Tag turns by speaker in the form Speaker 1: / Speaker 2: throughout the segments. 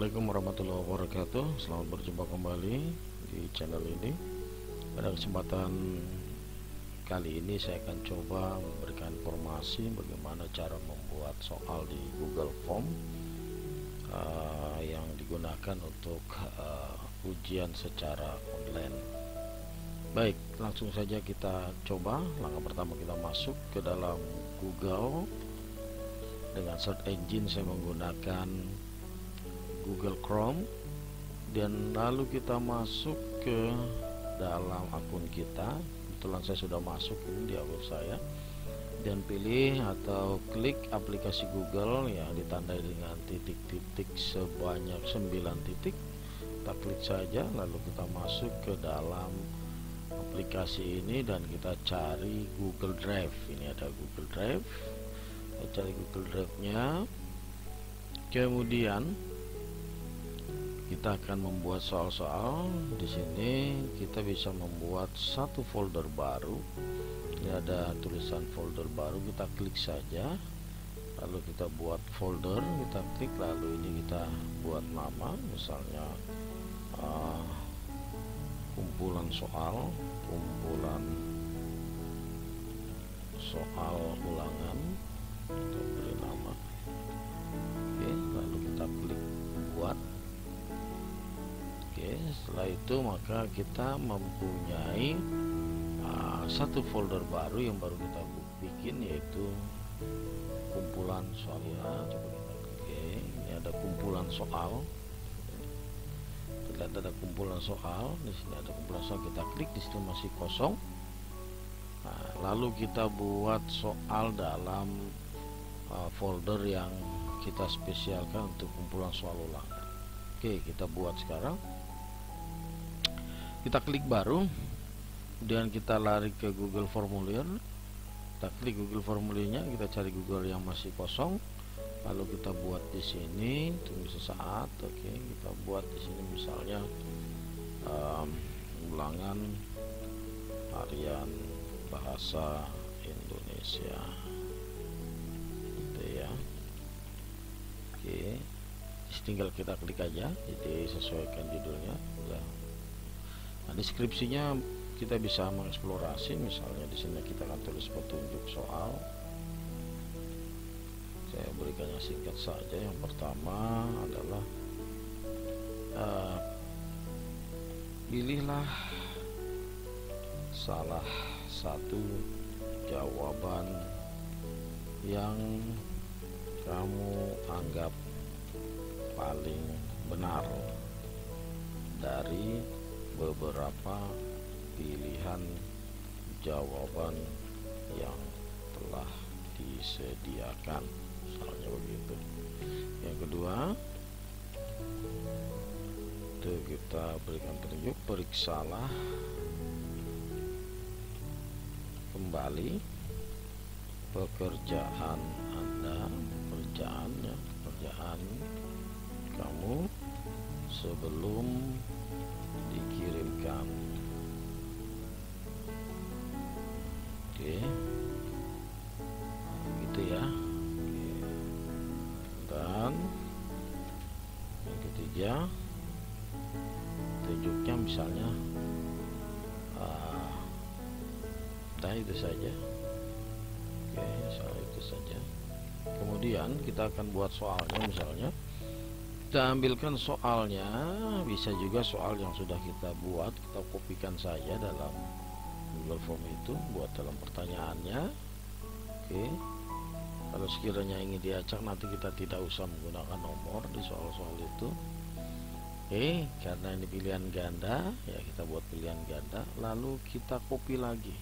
Speaker 1: Assalamualaikum warahmatullahi wabarakatuh. Selamat berjumpa kembali di channel ini. Pada kesempatan kali ini saya akan coba memberikan informasi bagaimana cara membuat soal di Google Form yang digunakan untuk ujian secara online. Baik, langsung saja kita coba. Langkah pertama, kita masuk ke dalam Google. Dengan search engine saya menggunakan Google Chrome, dan lalu kita masuk ke dalam akun kita. Kebetulan saya sudah masuk ini di akun saya, dan pilih atau klik aplikasi Google yang ditandai dengan titik-titik sebanyak 9 titik. Kita klik saja, lalu kita masuk ke dalam aplikasi ini dan kita cari Google Drive. Ini ada Google Drive, kita cari Google Drive-nya. Kemudian kita akan membuat soal-soal. Di sini kita bisa membuat satu folder baru. Ini ada tulisan folder baru, kita klik saja, lalu kita buat folder, kita klik, lalu ini kita buat nama, misalnya kumpulan soal ulangan, kita beri nama. Oke, lalu kita klik buat. Oke, setelah itu maka kita mempunyai satu folder baru yang baru kita bikin, yaitu kumpulan soal. Coba kita oke, ini ada kumpulan soal. Terlihat ada kumpulan soal. Di sini ada kumpulan soal. Kita klik, di situ masih kosong. Nah, lalu kita buat soal dalam folder yang kita spesialkan untuk kumpulan soal ulangan. Oke, kita buat sekarang. Kita klik baru, kemudian kita lari ke Google Formulir. Kita klik Google Formulirnya, kita cari Google yang masih kosong, lalu kita buat di sini. Tunggu sesaat. Oke, kita buat di sini misalnya ulangan harian bahasa Indonesia, gitu ya. Oke, tinggal kita klik aja, jadi sesuaikan judulnya. Nah, deskripsinya kita bisa mengeksplorasi, misalnya di sini kita akan tulis petunjuk soal. Saya berikan yang singkat saja. Yang pertama adalah pilihlah salah satu jawaban yang kamu anggap paling benar dari beberapa pilihan jawaban yang telah disediakan, misalnya begitu. Yang kedua, itu kita berikan petunjuk, periksalah kembali pekerjaan Anda, pekerjaan kamu sebelum dikirimkan. Oke, gitu ya. Oke. Dan yang ketiga, tunjuknya misalnya itu saja. Oke, soal itu saja. Kemudian kita akan buat soalnya, misalnya kita ambilkan soalnya, bisa juga soal yang sudah kita buat, kita kopikan saja dalam Google Form itu, buat dalam pertanyaannya. Oke, kalau sekiranya ingin diacak, nanti kita tidak usah menggunakan nomor di soal-soal itu. Oke, karena ini pilihan ganda, ya kita buat pilihan ganda, lalu kita copy lagi.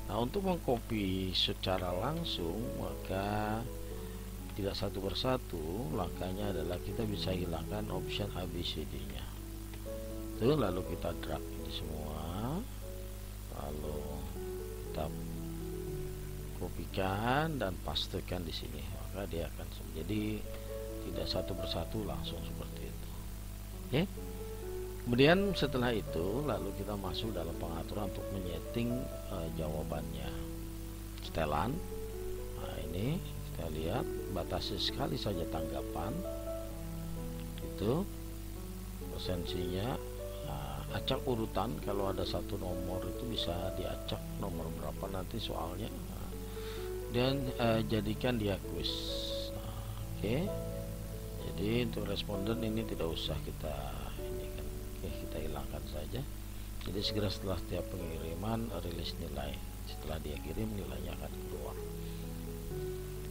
Speaker 1: Nah, untuk mengcopy secara langsung, maka tidak satu persatu, langkahnya adalah kita bisa hilangkan option ABCD nya tuh, lalu kita drag ini semua, lalu kita kopikan dan pastekan di sini, maka dia akan jadi tidak satu persatu, langsung seperti itu. Oke, kemudian setelah itu lalu kita masuk dalam pengaturan untuk menyeting jawabannya, setelan. Nah, ini kita lihat batasi sekali saja tanggapan, itu esensinya. Acak urutan, kalau ada satu nomor itu bisa diacak nomor berapa nanti soalnya. Dan jadikan dia kuis. Oke. Jadi untuk responden ini tidak usah kita ini kan. Oke, kita hilangkan saja. Jadi segera setelah setiap pengiriman rilis nilai. Setelah dia kirim nilainya akan keluar.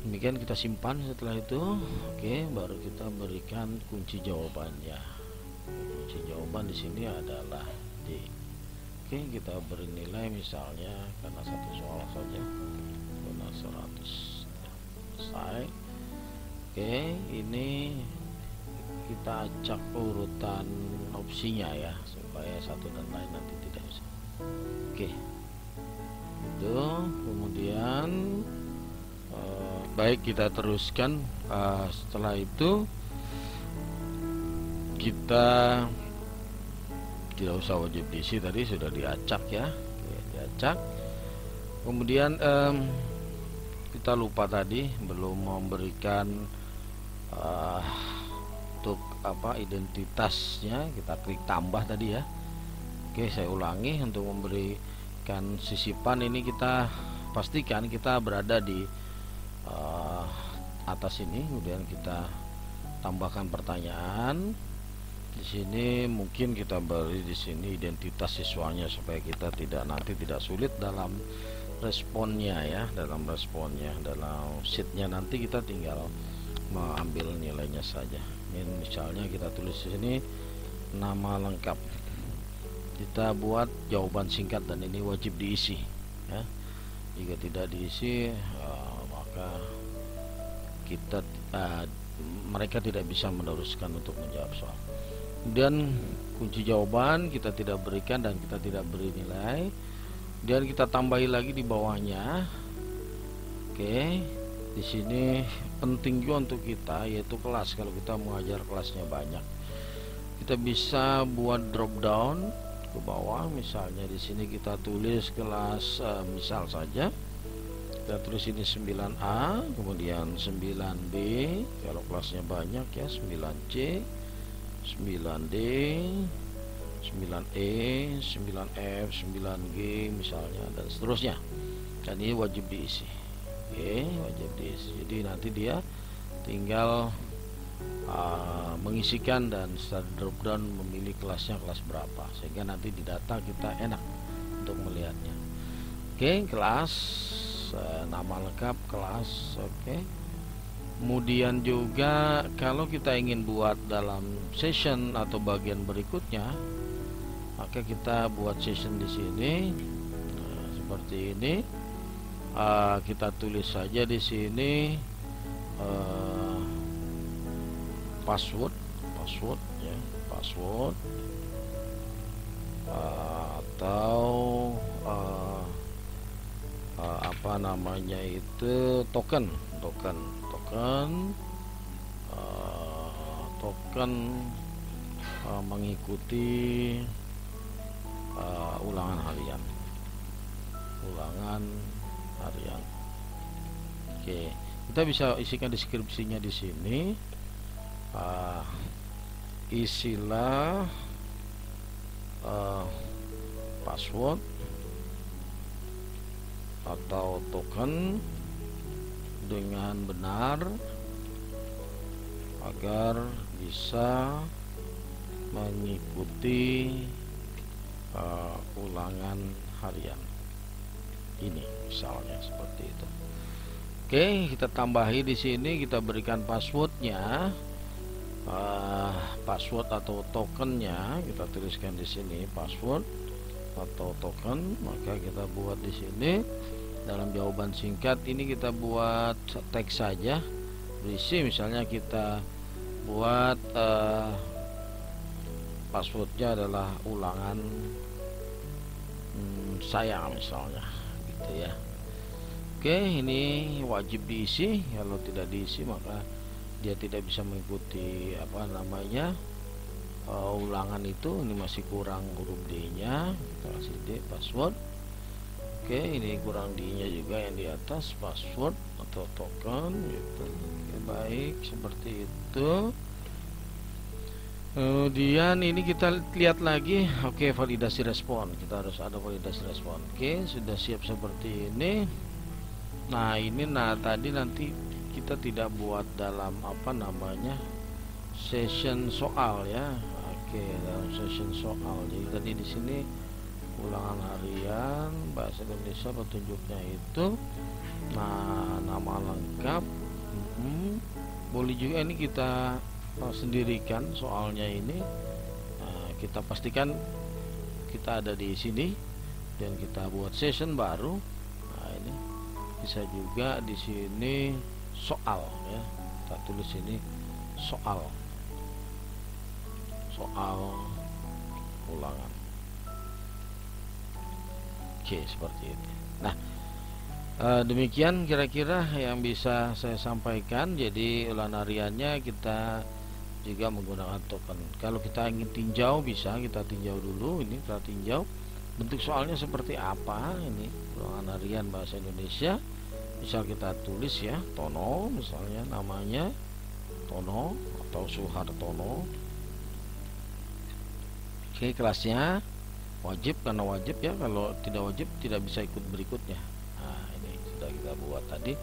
Speaker 1: Demikian kita simpan. Setelah itu, oke, baru kita berikan kunci jawabannya. Kunci jawaban di sini adalah D. Oke, kita beri nilai misalnya karena satu soal saja, karena 100. Selesai. Oke, ini kita acak urutan opsinya ya, supaya satu dan lain nanti tidak bisa. Oke, itu kemudian baik, kita teruskan. Setelah itu kita tidak usah wajib diisi, tadi sudah diacak ya. Oke, diacak. Kemudian kita lupa tadi belum memberikan untuk identitasnya. Kita klik tambah tadi ya. Oke, saya ulangi. Untuk memberikan sisipan ini kita pastikan kita berada di atas ini. Kemudian kita tambahkan pertanyaan. Di sini mungkin kita beri di sini identitas siswanya supaya kita tidak sulit dalam responnya ya, dalam sheetnya nanti kita tinggal mengambil nilainya saja. Ini misalnya kita tulis di sini nama lengkap, kita buat jawaban singkat dan ini wajib diisi ya. Jika tidak diisi maka mereka tidak bisa meneruskan untuk menjawab soal. Kemudian kunci jawaban kita tidak berikan dan kita tidak beri nilai. Dan kita tambahi lagi di bawahnya. Oke, di sini penting juga untuk kita, yaitu kelas. Kalau kita mengajar kelasnya banyak, kita bisa buat drop down ke bawah. Misalnya di sini kita tulis kelas misal saja, kita tulis ini 9A, kemudian 9B kalau kelasnya banyak ya, 9C, 9D, 9E, 9F, 9G misalnya, dan seterusnya. Dan ini wajib diisi. Oke, wajib diisi. Jadi nanti dia tinggal mengisikan dan setelah drop down memilih kelasnya kelas berapa, sehingga nanti di data kita enak untuk melihatnya. Oke, kelas, nama lengkap kelas. Oke. Kemudian juga kalau kita ingin buat dalam session atau bagian berikutnya, maka kita buat session di sini. Seperti ini. Kita tulis saja di sini password ya, password atau apa namanya itu, token mengikuti ulangan harian. Oke, kita bisa isikan deskripsinya di sini. Isilah password atau token dengan benar agar bisa mengikuti ulangan harian ini, misalnya seperti itu. Oke, kita tambahi di sini, kita berikan passwordnya, password atau tokennya kita tuliskan di sini, password atau token. Maka kita buat di sini dalam jawaban singkat ini kita buat teks saja, berisi misalnya kita buat passwordnya adalah ulangan saya misalnya gitu ya. Oke, ini wajib diisi. Kalau tidak diisi maka dia tidak bisa mengikuti ulangan itu. Ini masih kurang huruf D nya, kita kasih D, password. Oke, ini kurang D nya juga yang di atas, password atau token gitu. Oke, baik, seperti itu. Kemudian ini kita lihat lagi. Oke, validasi respon. Kita harus ada validasi respon. Oke, sudah siap seperti ini. Nah ini, tadi nanti kita tidak buat dalam apa namanya session soal ya. Oke, dalam session soal. Jadi tadi di sini ulangan harian bahasa Indonesia petunjuknya itu. Nah, nama lengkap. Boleh juga ini kita sendirikan soalnya ini. Nah, kita pastikan kita ada di sini dan kita buat session baru. Nah, ini bisa juga di sini soal ya. Kita tulis ini soal ulangan. Oke, seperti itu. Nah, demikian kira-kira yang bisa saya sampaikan. Jadi ulangan hariannya kita juga menggunakan token. Kalau kita ingin tinjau, bisa kita tinjau dulu. Ini kita tinjau bentuk soalnya seperti apa. Ini ulangan harian bahasa Indonesia. Misal kita tulis ya, Tono misalnya, namanya Tono atau Suhartono. Oke, kelasnya wajib, karena wajib ya. Kalau tidak wajib tidak bisa ikut berikutnya. Nah, ini sudah kita buat tadi,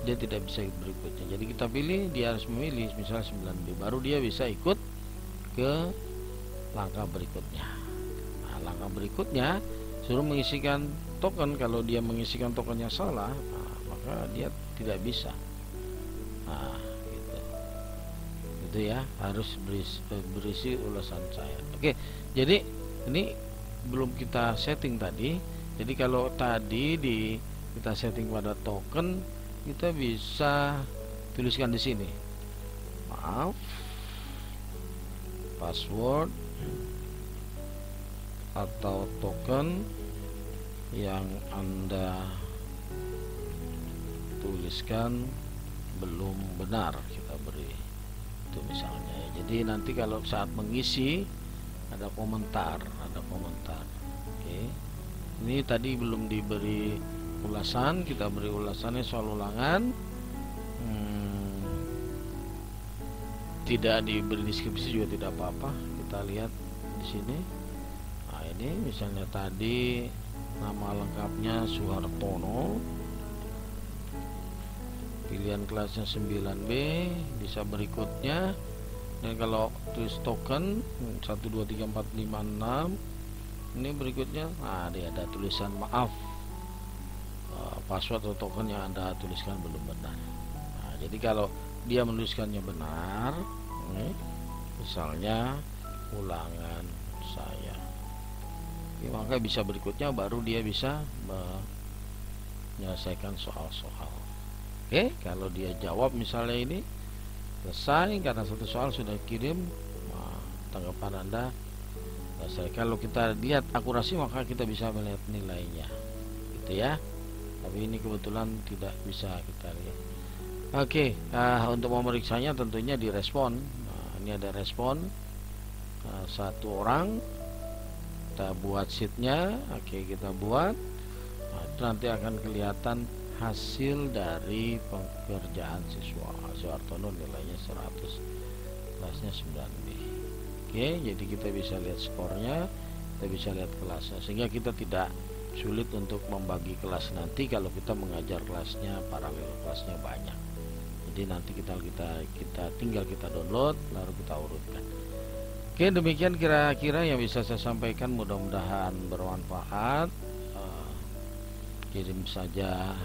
Speaker 1: dia tidak bisa ikut berikutnya. Jadi kita pilih, dia harus memilih misalnya 9B, baru dia bisa ikut ke langkah berikutnya. Nah, langkah berikutnya suruh mengisikan token. Kalau dia mengisikan tokennya salah, maka dia tidak bisa. Nah, gitu ya, harus berisi ulasan saya. Oke, jadi ini belum kita setting tadi. Jadi kalau tadi kita setting pada token, kita bisa tuliskan di sini, maaf, password atau token yang Anda tuliskan belum benar, kita beri itu misalnya ya. Jadi nanti kalau saat mengisi ada komentar. Oke, ini tadi belum diberi ulasan, kita beri ulasannya soal ulangan. Tidak diberi deskripsi juga tidak apa-apa. Kita lihat di sini. Nah, ini misalnya tadi nama lengkapnya Suhartono, pilihan kelasnya 9B, bisa berikutnya. Dan kalau tulis token 1 2 3 4 5 6, ini berikutnya, nah dia ada tulisan maaf, password atau token yang Anda tuliskan belum benar. Nah, jadi kalau dia menuliskannya benar, misalnya ulangan saya, maka bisa berikutnya baru dia bisa menyelesaikan soal-soal. Oke, kalau dia jawab misalnya ini selesai karena satu soal sudah kirim, tanggapan Anda selesai. Kalau kita lihat akurasi, maka kita bisa melihat nilainya, gitu ya. Tapi ini kebetulan tidak bisa kita lihat. Oke, untuk memeriksanya tentunya di respon. Ini ada respon satu orang. Kita buat sheetnya. Oke, kita buat. Itu nanti akan kelihatan hasil dari pekerjaan siswa Suhartono, nilainya 100, kelasnya 9B. Oke, jadi kita bisa lihat skornya, kita bisa lihat kelasnya, sehingga kita tidak sulit untuk membagi kelas nanti kalau kita mengajar kelasnya paralel, kelasnya banyak. Jadi nanti kita tinggal kita download lalu kita urutkan. Oke, demikian kira-kira yang bisa saya sampaikan, mudah-mudahan bermanfaat. Kirim saja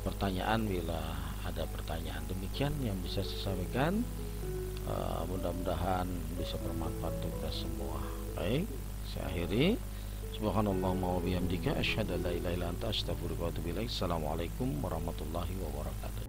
Speaker 1: pertanyaan bila ada pertanyaan. Demikian yang bisa saya sampaikan, mudah-mudahan bisa bermanfaat untuk kita semua. Baik, saya akhiri. Subhanallahumma wa bihamdika asyhadu an la ilaha illa anta astaghfiruka wa atubu ilaik. Assalamualaikum warahmatullahi wabarakatuh.